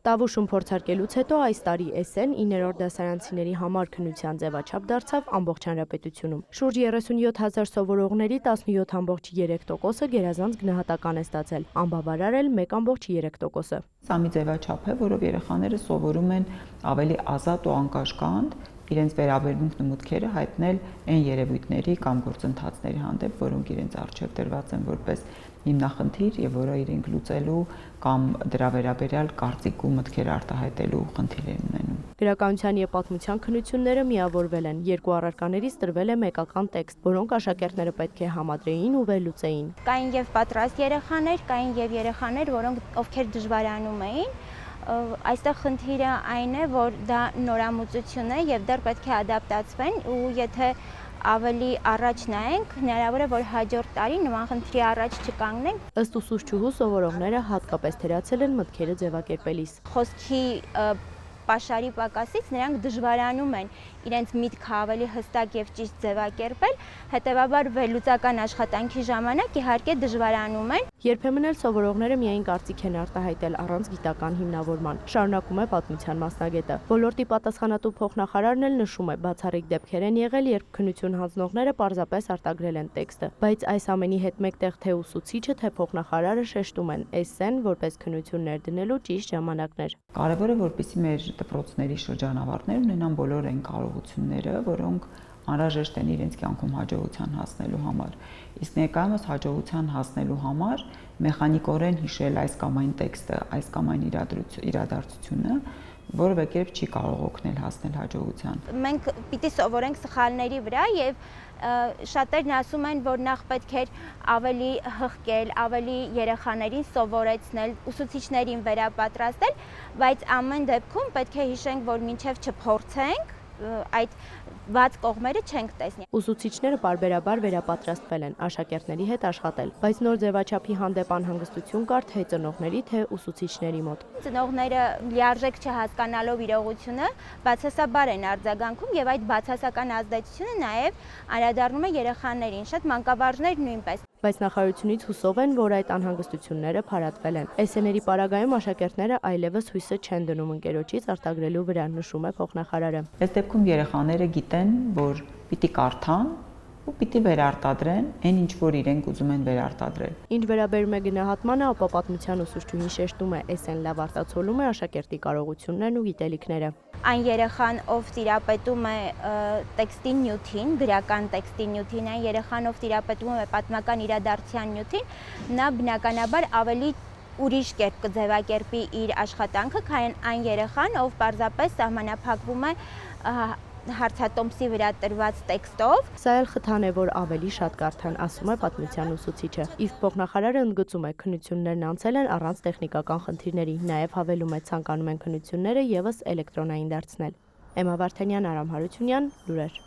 Տավուշում փորձարկելուց հետո այս տարի էսսեն 9-րդ դասարանցիների համար քննության ձևաչափ դարձավ ամբողջ հանրապետությունում։ Շուրջ 37,000 սովորողների 17,3%-ը գերազանց գնահատական է ստացել, անբավարար էլ 1,3%-ը։ Սա մի ձևաչափ է, որով երեխաները սովորում են ավելի ազատ ու անկաշկանդ իրենց վերաբերմունքն ու մտքերը հայտնել այն երևույթների կամ գործընթացների հանդեպ, որոնք իրենց առջև դրված են որպես հիմնախնդիր եւ որը իրենք լուծելու կամ դրա վերաբերյալ կարծիք ու մտքեր արտահայտելու խնդիր են ունենում։ Գրականության եւ պատմության քննությունները միավորվել են, երկու առարկաներից տրվել է մեկական տեքստ, որոնք աշակերտները պետք է համադրեին ու վերլուծեին։ Կային եւ պատրաստ երեխաներ, կային եւ երեխաներ, ովքեր դժվարանում էին։ Այստեղ խնդիրը այն է, որ դա նորամուծություն է եւ դեռ պետք է ադապտացվեն ու եթե ավելի առաջ նայենք, հնարավոր է, որ հաջորդ տարի նման խնդրի առաջ չկանգնենք։ Ըստ ուսուցչուհու սովորողները հատկապես թերացել են մտքերը ձևակերպելիս։ Խոսքի պաշարի պակասից նրանք դժվարանում են իրենց միտքը ավելի հստակ եւ ճիշտ ձևակերպել, հետեւաբար վերլուծական աշխատանքի ժամանակ իհարկե դժվարանում են։ Երբեմն էլ սովորողները միայն կարծիք են արտահայտել առանց գիտական հիմնավորման, շարունակում է պատմության մասնագետը։ Ոլորտի պատասխանատու փոխնախարարն էլ նշում է, բացառիկ դեպքեր են եղել, երբ քննություն հանձնողները պարզապես արտագրել են տեքստը, բայց այս ամենի հետ մեկտեղ թե ուսուցիչը, թե փոխնախարարը շեշտում են էսսեն որպես քննություն ներդնելու ճիշտ ժամանակներ։ Կարևոր է, որպեսզի մեր դպրոցների շրջանավարտները ունենան բոլոր այն կարողությունները, որոնք անհրաժեշտ են իրենց կյանքում հաջողության հասնելու համար։ Իսկ ներկայումս հաջողության հասնելու համար մեխանիկորեն հիշել այս կամ այն տեքստը, այս կամ այն իրադարձությունը որևէ կերպ չի կարող օգնել հասնել հաջողության։ Մենք պիտի սովորենք սխալների վրա եւ շատերն ասում են, որ նախ պետք է ավելի հղկել, ավելի երեխաներին սովորեցնել, ուսուցիչներին վերապատրաստել, բայց ամեն դեպքում պետք է հիշենք, որ մինչև չփորձենք, այդ բաց կողմերը չենք տեսնի։ Ուսուցիչները պարբերաբար վերապատրաստվել են աշակերտների հետ աշխատել, բայց նոր ձևաչափի հանդեպ անհանգստություն կար թե ծնողների, թե ուսուցիչների մոտ։ Ծնողները լիարժեք չհասկանալով իրողությունը բացասաբար են արձագանքում եւ այդ բացասական ազդեցությունը նաեւ անդրադառնում է երեխաներին, շատ մանկավարժներ նույնպես։ Բայց նախարարությունից հուսով են, որ այդ անհանգստությունները փարատվել են։ Էսսեների պարագայում աշակերտները այլևս հույսը չեն դնում ընկերոջից արտագրելու վրա, նշում է փոխնախարարը։ Այս դեպքում երեխաները գիտեն, որ պիտի կարդան ու պիտի վերարտադրեն այն, ինչ որ իրենք ուզում են վերարտադրել։ Ինչ վերաբերում է գնահատմանը, ապա պատմության ուսուցչուհին շեշտում է, էսսեն լավ արտացոլում է աշակերտի կարողություններն ու գիտելիքները։ Այն երեխան, ով տիրապետում է տեքստի նյութին, գրական տեքստի նյութին, այն երեխան, ով տիրապետում է պատմական իրադարձության նյութին, նա բնականաբար ավելի ուրիշ կերպ կձևակերպի իր աշխատանքը, քան այն երեխան, ով պարզապես սահմանափակվում է հարցատոմսի վրա տրված տեքստով։ Սա էլ խթան է, որ ավելի շատ կարդան, ասում է պատմության ուսուցիչը։ Իսկ փոխնախարարը ընդգծում է, քննություններն անցել են առանց տեխնիկական խնդիրների, նաև հավելում է, ցանկանում են քննությունները եւս էլեկտրոնային դարձնել։ Էմմա Վարդանյան, Արամ Հարությունյան, լուրեր։